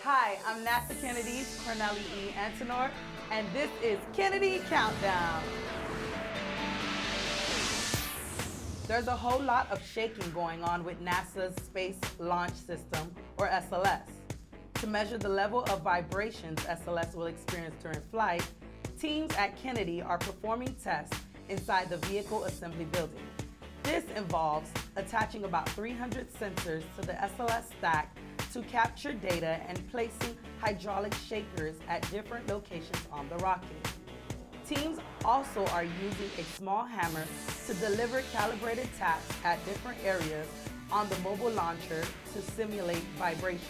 Hi, I'm NASA Kennedy's Corneli E. Antonor, and this is Kennedy Countdown. There's a whole lot of shaking going on with NASA's Space Launch System, or SLS. To measure the level of vibrations SLS will experience during flight, teams at Kennedy are performing tests inside the vehicle assembly building. This involves attaching about 300 sensors to the SLS stack to capture data and placing hydraulic shakers at different locations on the rocket. Teams also are using a small hammer to deliver calibrated taps at different areas on the mobile launcher to simulate vibrations.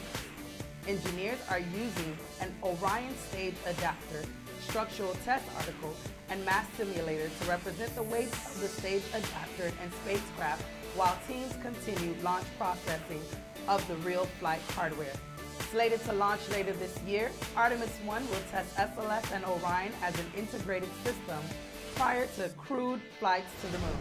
Engineers are using an Orion stage adapter, structural test article, and mass simulator to represent the weight of the stage adapter and spacecraft while teams continue launch processing of the real flight hardware. Slated to launch later this year, Artemis 1 will test SLS and Orion as an integrated system prior to crewed flights to the moon.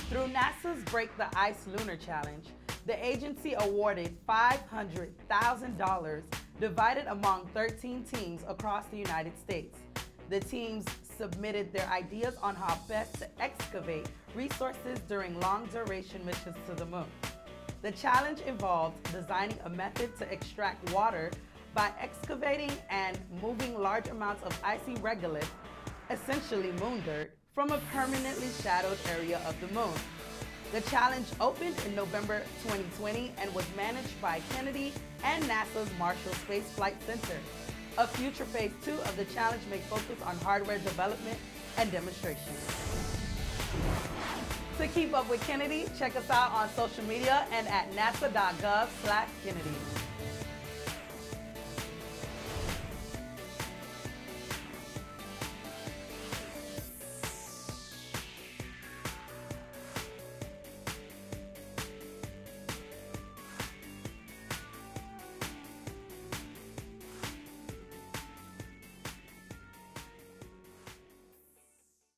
Through NASA's Break the Ice Lunar Challenge, the agency awarded $500,000 divided among 13 teams across the United States. The teams submitted their ideas on how best to excavate resources during long-duration missions to the moon. The challenge involved designing a method to extract water by excavating and moving large amounts of icy regolith, essentially moon dirt, from a permanently shadowed area of the moon. The challenge opened in November 2020 and was managed by Kennedy and NASA's Marshall Space Flight Center. A future phase 2 of the challenge may focus on hardware development and demonstration. To keep up with Kennedy, check us out on social media and at nasa.gov/Kennedy.